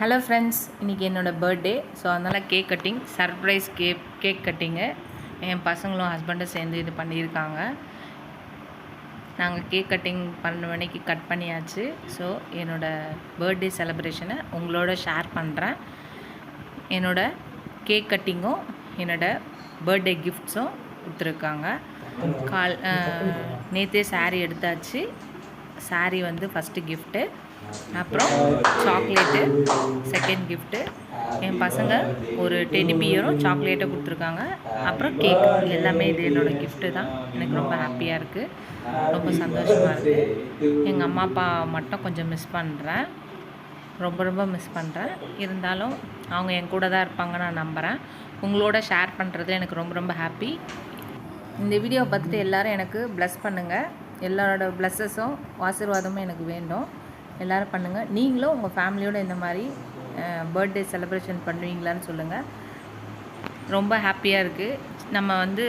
Hello friends, இன்றைக்கி என்னோடய birthday. So அதனால் கேக் கட்டிங், சர்ப்ரைஸ் கேக் கட்டிங்கு என் பசங்களும் ஹஸ்பண்டும் சேர்ந்து இது பண்ணியிருக்காங்க. நாங்கள் கேக் கட்டிங் 12 மணிக்கு கட் பண்ணியாச்சு. ஸோ என்னோடய பர்த்டே செலிப்ரேஷனை உங்களோட ஷேர் பண்ணுறேன். என்னோடய கேக் கட்டிங்கும் என்னோடய பர்த்டே கிஃப்ட்ஸும் கொடுத்துருக்காங்க. நேற்றே சாரீ எடுத்தாச்சு. சாரீ வந்து ஃபஸ்ட்டு கிஃப்ட்டு, அப்புறம் சாக்லேட்டு செகண்ட் கிஃப்ட்டு. என் பசங்க ஒரு டெடி பியரும் சாக்லேட்டும் கொடுத்துருக்காங்க. அப்புறம் கேக். எல்லாமே இது என்னோடய கிஃப்ட்டு தான். எனக்கு ரொம்ப ஹாப்பியாக இருக்குது, ரொம்ப சந்தோஷமாக இருக்குது. எங்கள் அம்மா அப்பா மட்டும் கொஞ்சம் மிஸ் பண்ணுறேன், ரொம்ப மிஸ் பண்ணுறேன். இருந்தாலும் அவங்க என் கூட தான் இருப்பாங்க நான் நம்புகிறேன். உங்களோட ஷேர் பண்ணுறது எனக்கு ரொம்ப ஹாப்பி. இந்த வீடியோவை பார்த்துட்டு எல்லோரும் எனக்கு ப்ளஸ் பண்ணுங்கள். எல்லாரோட ப்ளஸ்ஸஸும் ஆசீர்வாதமும் எனக்கு வேண்டும். எல்லோரும் பண்ணுங்கள். நீங்களும் உங்கள் ஃபேமிலியோடு இந்த மாதிரி பர்த்டே செலிப்ரேஷன் பண்ணுவீங்களான்னு சொல்லுங்கள். ரொம்ப ஹாப்பியாக இருக்குது. நம்ம வந்து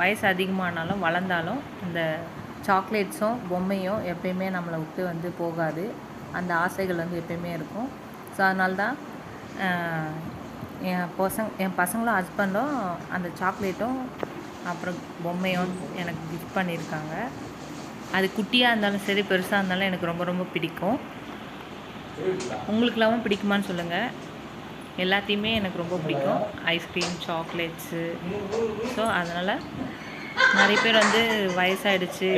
வயசு அதிகமானாலும் வளர்ந்தாலும் இந்த சாக்லேட்ஸும் பொம்மையும் எப்பயுமே நம்மளை விட்டு வந்து போகாது. அந்த ஆசைகள் வந்து எப்பயுமே இருக்கும். ஸோ அதனால தான் என் பசங்களும் ஹஸ்பண்டும் அந்த சாக்லேட்டும் அப்புறம் பொம்மையும் எனக்கு கிஃப்ட் பண்ணியிருக்காங்க. அது குட்டியாக இருந்தாலும் சரி, பெருசாக இருந்தாலும் எனக்கு ரொம்ப பிடிக்கும். உங்களுக்கெல்லாம் பிடிக்குமான்னு சொல்லுங்கள். எல்லாத்தையுமே எனக்கு ரொம்ப பிடிக்கும். Ice cream, chocolates. ஸோ அதனால் நிறைய பேர் வந்து வயசாகிடுச்சு,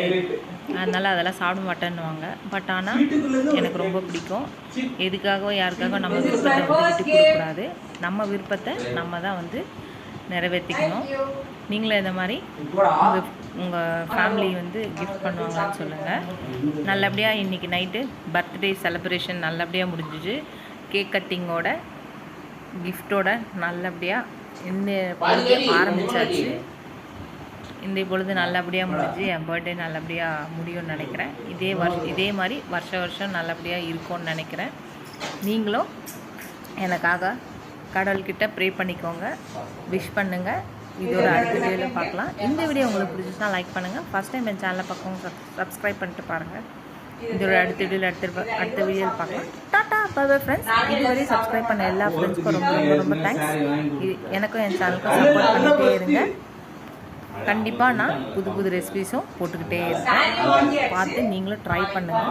அதனால் அதெல்லாம் சாப்பிட மாட்டேன்னுவாங்க. பட் ஆனால் எனக்கு ரொம்ப பிடிக்கும். எதுக்காகவும் யாருக்காகவும் நம்ம விருப்பத்தை வந்து விட்டு கொடுக்கக்கூடாது. நம்ம விருப்பத்தை நம்ம தான் வந்து நிறைவேற்றிக்கணும். நீங்களும் இந்த மாதிரி உங்கள் ஃபேமிலி வந்து கிஃப்ட் பண்ணுவாங்களான்னு சொல்லுங்கள். நல்லபடியாக இன்றைக்கி நைட்டு பர்த்டே செலிப்ரேஷன் நல்லபடியாக முடிஞ்சிச்சு. கேக் கட்டிங்கோட கிஃப்டோட நல்லபடியாக இந்த பொழுது ஆரம்பித்தாச்சு. இந்த பொழுது நல்லபடியாக முடிஞ்சு என் பர்த்டே நல்லபடியாக முடியும்னு நினைக்கிறேன். இதே மாதிரி வருஷம் நல்லபடியாக இருக்கும்னு நினைக்கிறேன். நீங்களும் எனக்காக கடவுள்கிட்ட ப்ரே பண்ணிக்கோங்க, விஷ் பண்ணுங்கள். இதோட அடுத்த வீடியோவில் பார்க்கலாம். இந்த வீடியோ உங்களுக்கு பிடிச்சிச்சுன்னா லைக் பண்ணுங்கள். ஃபஸ்ட் டைம் என் சேனலை பார்க்கணும் சப்ஸ்கிரைப் பண்ணிட்டு பாருங்கள். இதோட அடுத்த வீடியோவில் பார்க்கலாம். Tata bye friends. இதுவரை சப்ஸ்கிரைப் பண்ண எல்லா ஃப்ரெண்ட்ஸ்க்கும் ரொம்ப தேங்க்ஸ். எனக்கும் என் சேனலுக்கும் சப்போர்ட் பண்ணிகிட்டே இருங்க. கண்டிப்பாக நான் புது ரெசிபிஸும் போட்டுக்கிட்டே இருக்கேன். பார்த்து நீங்களும் ட்ரை பண்ணுங்கள்.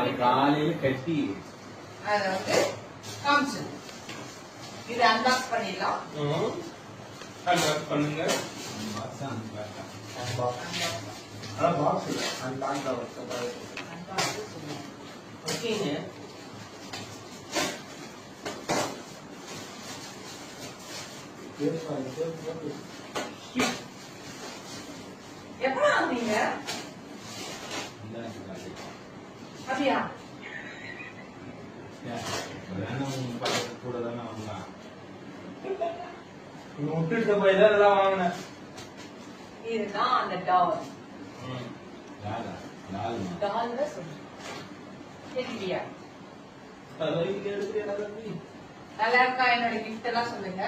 இது அன்பாக்ஸ் பண்ணிடலாம். அன்பாக்ஸ் பண்ணுங்க. பாக்ஸ் அன்பாக்ஸ் ஓகேங்க. எப்ப வாங்குனீங்க? அப்படியா? இதுதான் அந்த டால். நல்லா இருக்கா? என்னோட கிஃப்ட் எல்லாம் சொல்லுங்க.